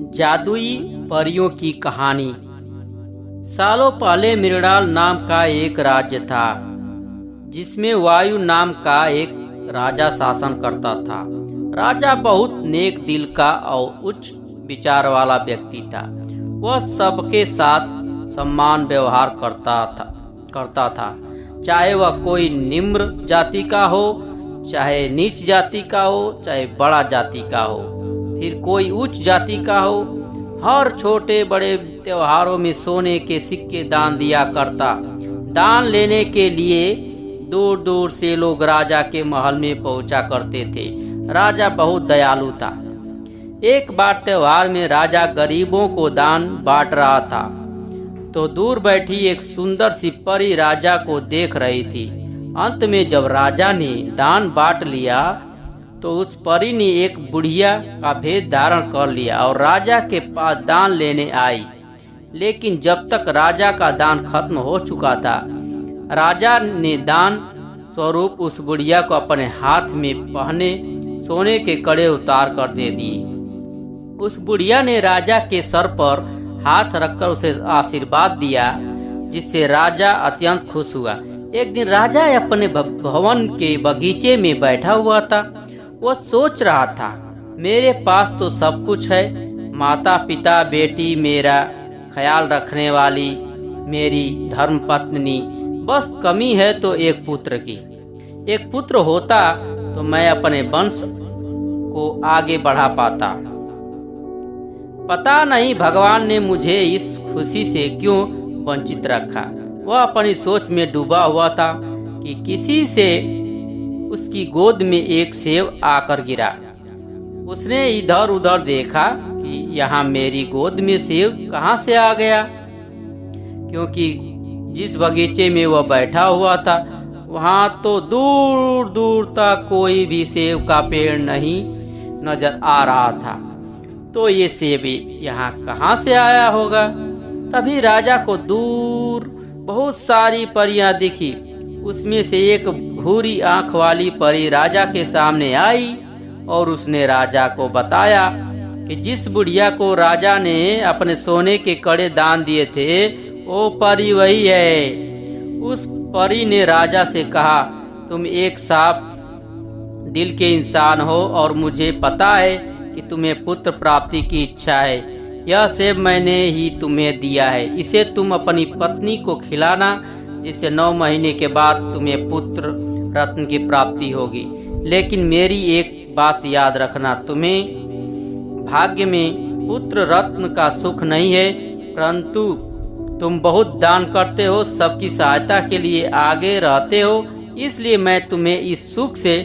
जादुई परियों की कहानी। सालों पहले मृणाल नाम का एक राज्य था जिसमें वायु नाम का एक राजा शासन करता था। राजा बहुत नेक दिल का और उच्च विचार वाला व्यक्ति था। वह सबके साथ सम्मान व्यवहार करता था, चाहे वह कोई निम्न जाति का हो, चाहे नीच जाति का हो, चाहे बड़ा जाति का हो, फिर कोई उच्च जाति का हो। हर छोटे बड़े त्योहारों में सोने के सिक्के दान दिया करता। दान लेने के लिए दूर दूर से लोग राजा के महल में पहुंचा करते थे। राजा बहुत दयालु था। एक बार त्योहार में राजा गरीबों को दान बांट रहा था तो दूर बैठी एक सुंदर सी परी राजा को देख रही थी। अंत में जब राजा ने दान बांट लिया तो उस परी ने एक बुढ़िया का भेद धारण कर लिया और राजा के पास दान लेने आई। लेकिन जब तक राजा का दान खत्म हो चुका था, राजा ने दान स्वरूप उस बुढ़िया को अपने हाथ में पहने सोने के कड़े उतार कर दे दिए। उस बुढ़िया ने राजा के सर पर हाथ रखकर उसे आशीर्वाद दिया, जिससे राजा अत्यंत खुश हुआ। एक दिन राजा अपने भवन के बगीचे में बैठा हुआ था। वह सोच रहा था, मेरे पास तो सब कुछ है, माता पिता, बेटी, मेरा ख्याल रखने वाली मेरी धर्म पत्नी, बस कमी है तो एक पुत्र की। एक पुत्र होता तो मैं अपने वंश को आगे बढ़ा पाता। पता नहीं भगवान ने मुझे इस खुशी से क्यों वंचित रखा। वह अपनी सोच में डूबा हुआ था कि किसी से उसकी गोद में एक सेब आकर गिरा। उसने इधर उधर देखा कि यहाँ मेरी गोद में सेब कहाँ से आ गया, क्योंकि जिस बगीचे में वह बैठा हुआ था वहाँ तो दूर दूर तक कोई भी सेब का पेड़ नहीं नजर आ रहा था। तो ये सेब यहाँ कहाँ से आया होगा। तभी राजा को दूर बहुत सारी परियां दिखी। उसमें से एक भूरी आंख वाली परी राजा के सामने आई और उसने राजा को बताया कि जिस बुढ़िया को राजा ने अपने सोने के कड़े दान दिए थे, वो परी वही है। उस परी ने राजा से कहा, तुम एक साफ दिल के इंसान हो और मुझे पता है कि तुम्हें पुत्र प्राप्ति की इच्छा है। यह सेब मैंने ही तुम्हें दिया है, इसे तुम अपनी पत्नी को खिलाना, जिससे 9 महीने के बाद तुम्हें पुत्र रत्न की प्राप्ति होगी। लेकिन मेरी एक बात याद रखना, तुम्हें भाग्य में पुत्र रत्न का सुख नहीं है, परंतु तुम बहुत दान करते हो, सबकी सहायता के लिए आगे रहते हो, इसलिए मैं तुम्हें इस सुख से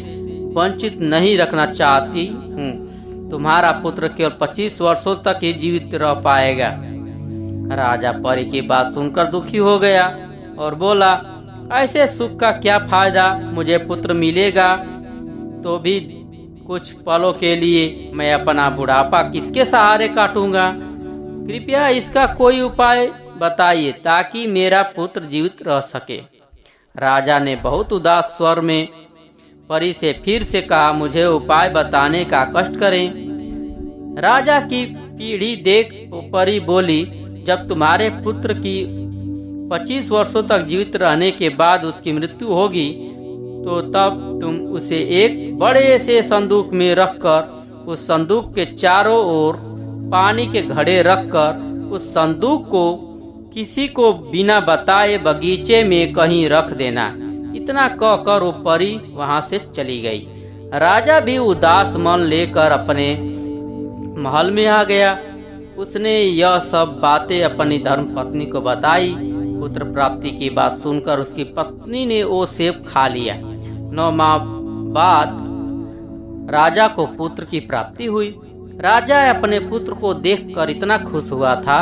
वंचित नहीं रखना चाहती हूँ। तुम्हारा पुत्र केवल 25 वर्षों तक ही जीवित रह पाएगा। राजा परी की बात सुनकर दुखी हो गया और बोला, ऐसे सुख का क्या फायदा, मुझे पुत्र मिलेगा तो भी कुछ पलों के लिए मैं अपना बुढ़ापा किसके सहारे काटूंगा। कृपया इसका कोई उपाय बताइए ताकि मेरा पुत्र जीवित रह सके। राजा ने बहुत उदास स्वर में परी से फिर से कहा, मुझे उपाय बताने का कष्ट करें। राजा की पीढ़ी देख परी बोली, जब तुम्हारे पुत्र की 25 वर्षों तक जीवित रहने के बाद उसकी मृत्यु होगी तो तब तुम उसे एक बड़े से संदूक में रखकर उस संदूक के चारों ओर पानी के घड़े रखकर उस संदूक को किसी को बिना बताए बगीचे में कहीं रख देना। इतना कहकर वो परी वहां से चली गई। राजा भी उदास मन लेकर अपने महल में आ गया। उसने यह सब बातें अपनी धर्मपत्नी को बताई। पुत्र प्राप्ति की बात सुनकर उसकी पत्नी ने वो सेब खा लिया। 9 माह बाद राजा को पुत्र की प्राप्ति हुई। राजा अपने पुत्र को देखकर इतना खुश हुआ था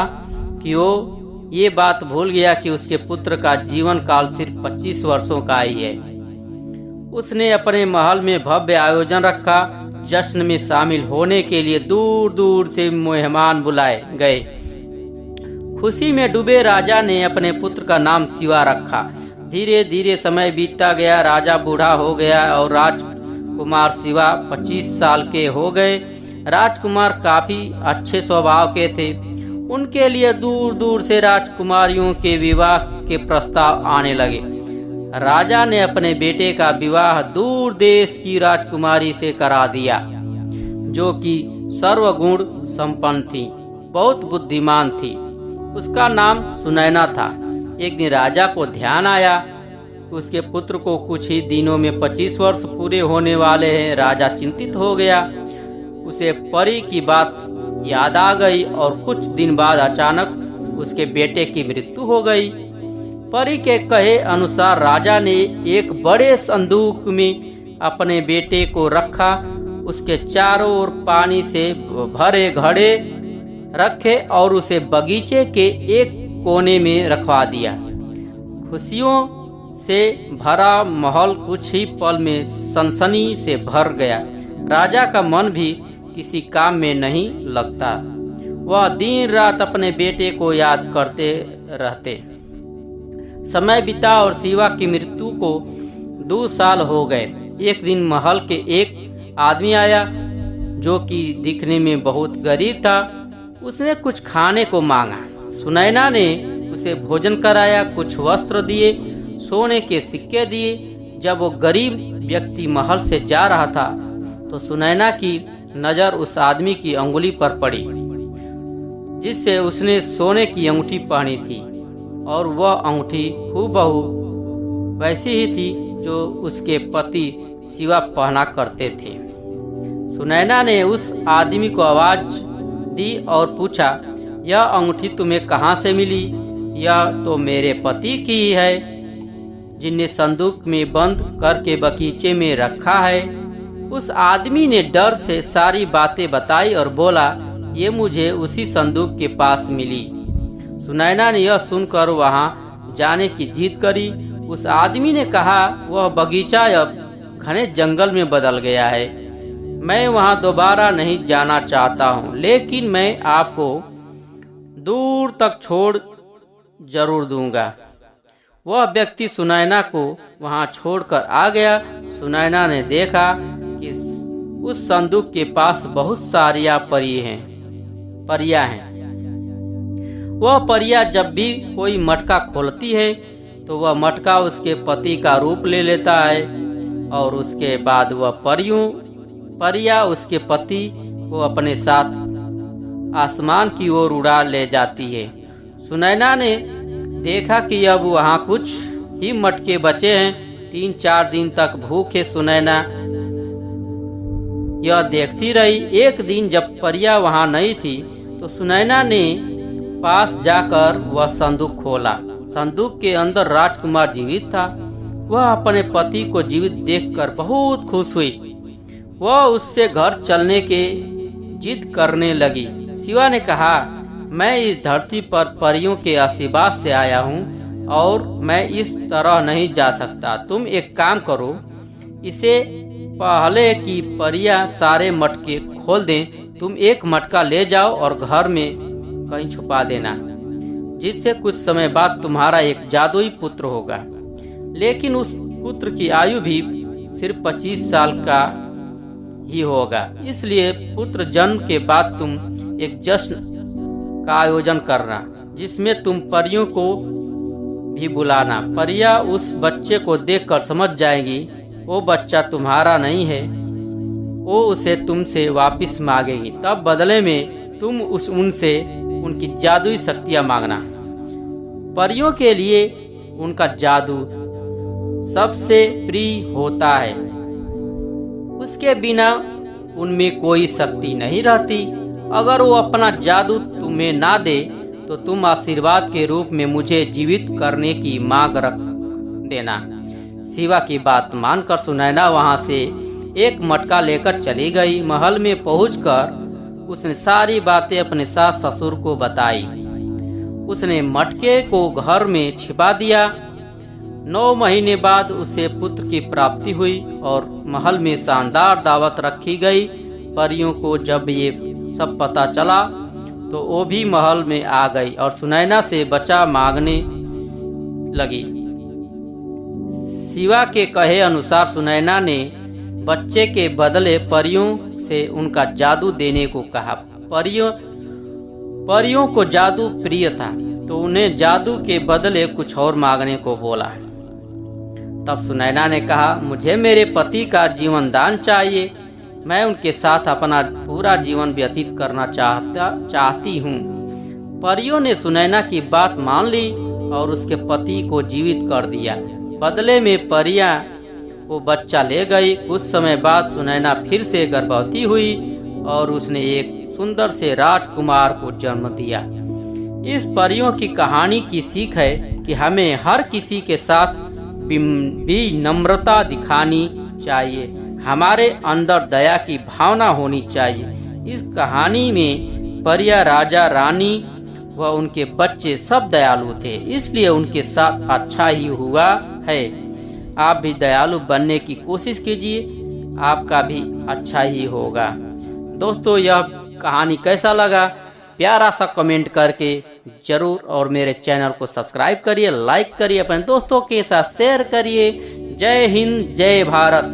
कि वो ये बात भूल गया कि उसके पुत्र का जीवन काल सिर्फ 25 वर्षों का ही है। उसने अपने महल में भव्य आयोजन रखा। जश्न में शामिल होने के लिए दूर दूर से मेहमान बुलाए गए। खुशी में डूबे राजा ने अपने पुत्र का नाम शिवा रखा। धीरे धीरे समय बीतता गया। राजा बूढ़ा हो गया और राजकुमार शिवा 25 साल के हो गए। राजकुमार काफी अच्छे स्वभाव के थे। उनके लिए दूर दूर से राजकुमारियों के विवाह के प्रस्ताव आने लगे। राजा ने अपने बेटे का विवाह दूर देश की राजकुमारी से करा दिया, जो कि सर्वगुण संपन्न थी, बहुत बुद्धिमान थी। उसका नाम सुनैना था। एक दिन राजा को ध्यान आया कि उसके पुत्र को कुछ ही दिनों में 25 वर्ष पूरे होने वाले हैं। राजा चिंतित हो गया। उसे परी की बात याद आ गई और कुछ दिन बाद अचानक उसके बेटे की मृत्यु हो गई। परी के कहे अनुसार राजा ने एक बड़े संदूक में अपने बेटे को रखा। उसके चारों ओर पानी से भरे घड़े रखे और उसे बगीचे के एक कोने में रखवा दिया। खुशियों से भरा महल कुछ ही पल में सनसनी से भर गया। राजा का मन भी किसी काम में नहीं लगता। वह दिन रात अपने बेटे को याद करते रहते। समय बीता और शिवा की मृत्यु को 2 साल हो गए। एक दिन महल के एक आदमी आया, जो कि दिखने में बहुत गरीब था। उसने कुछ खाने को मांगा। सुनैना ने उसे भोजन कराया, कुछ वस्त्र दिए, सोने के सिक्के दिए। जब वो गरीब व्यक्ति महल से जा रहा था तो सुनैना की नजर उस आदमी की अंगुली पर पड़ी, जिससे उसने सोने की अंगूठी पहनी थी, और वह अंगूठी हूबहू वैसी ही थी जो उसके पति शिवा पहना करते थे। सुनैना ने उस आदमी को आवाज दी और पूछा, यह अंगूठी तुम्हें कहाँ से मिली? यह तो मेरे पति की ही है, जिन्हें संदूक में बंद करके बगीचे में रखा है। उस आदमी ने डर से सारी बातें बताई और बोला, ये मुझे उसी संदूक के पास मिली। सुनैना ने यह सुनकर वहां जाने की जिद करी। उस आदमी ने कहा, वह बगीचा अब घने जंगल में बदल गया है। मैं वहां दोबारा नहीं जाना चाहता हूं, लेकिन मैं आपको दूर तक छोड़ जरूर दूंगा। वह व्यक्ति सुनैना को वहां छोड़कर आ गया। सुनैना ने देखा कि उस संदूक के पास बहुत सारी परियां हैं। वह परियां जब भी कोई मटका खोलती है तो वह मटका उसके पति का रूप ले लेता है, और उसके बाद वह परियां उसके पति को अपने साथ आसमान की ओर उड़ा ले जाती है। सुनैना ने देखा कि अब वहां कुछ ही मटके बचे हैं। 3-4 दिन तक भूखे सुनैना यह देखती रही। एक दिन जब परियां वहां नहीं थी तो सुनैना ने पास जाकर वह संदूक खोला। संदूक के अंदर राजकुमार जीवित था। वह अपने पति को जीवित देखकर बहुत खुश हुई। वह उससे घर चलने के जिद करने लगी। शिवा ने कहा, मैं इस धरती पर परियों के आशीर्वाद से आया हूँ और मैं इस तरह नहीं जा सकता। तुम एक काम करो, इसे पहले की परियां सारे मटके खोल दें। तुम एक मटका ले जाओ और घर में कहीं छुपा देना, जिससे कुछ समय बाद तुम्हारा एक जादुई पुत्र होगा। लेकिन उस पुत्र की आयु भी सिर्फ 25 साल का ही होगा। इसलिए पुत्र जन्म के बाद तुम एक जश्न का आयोजन करना, जिसमें तुम परियों को भी बुलाना। परियां उस बच्चे को देखकर समझ जाएंगी वो बच्चा तुम्हारा नहीं है। वो उसे तुमसे वापस मांगेगी। तब बदले में तुम उनसे उनकी जादुई शक्तियां मांगना। परियों के लिए उनका जादू सबसे प्रिय होता है। उसके बिना उनमें कोई शक्ति नहीं रहती। अगर वो अपना जादू तुम्हें ना दे तो तुम आशीर्वाद के रूप में मुझे जीवित करने की मांग रख देना। शिवा की बात मानकर सुनैना वहां से एक मटका लेकर चली गई। महल में पहुंचकर उसने सारी बातें अपने सास ससुर को बताई। उसने मटके को घर में छिपा दिया। 9 महीने बाद उसे पुत्र की प्राप्ति हुई और महल में शानदार दावत रखी गई। परियों को जब ये सब पता चला तो वो भी महल में आ गई और सुनैना से बचा मांगने लगी। शिवा के कहे अनुसार सुनैना ने बच्चे के बदले परियों से उनका जादू देने को कहा। परियों को जादू प्रिय था, तो उन्हें जादू के बदले कुछ और मांगने को बोला। तब सुनैना ने कहा, मुझे मेरे पति का जीवन दान चाहिए। मैं उनके साथ अपना पूरा जीवन व्यतीत करना चाहती हूँ। परियों ने सुनैना की बात मान ली और उसके पति को जीवित कर दिया। बदले में परियां वो बच्चा ले गई। कुछ समय बाद सुनैना फिर से गर्भवती हुई और उसने एक सुंदर से राजकुमार को जन्म दिया। इस परियों की कहानी की सीख है कि हमें हर किसी के साथ भी नम्रता दिखानी चाहिए। हमारे अंदर दया की भावना होनी चाहिए। इस कहानी में परियां, राजा, रानी व उनके बच्चे सब दयालु थे, इसलिए उनके साथ अच्छा ही हुआ है। आप भी दयालु बनने की कोशिश कीजिए, आपका भी अच्छा ही होगा। दोस्तों, यह कहानी कैसा लगा प्यारा सा कमेंट करके जरूर, और मेरे चैनल को सब्सक्राइब करिए, लाइक करिए, अपने दोस्तों के साथ शेयर करिए। जय हिंद, जय भारत।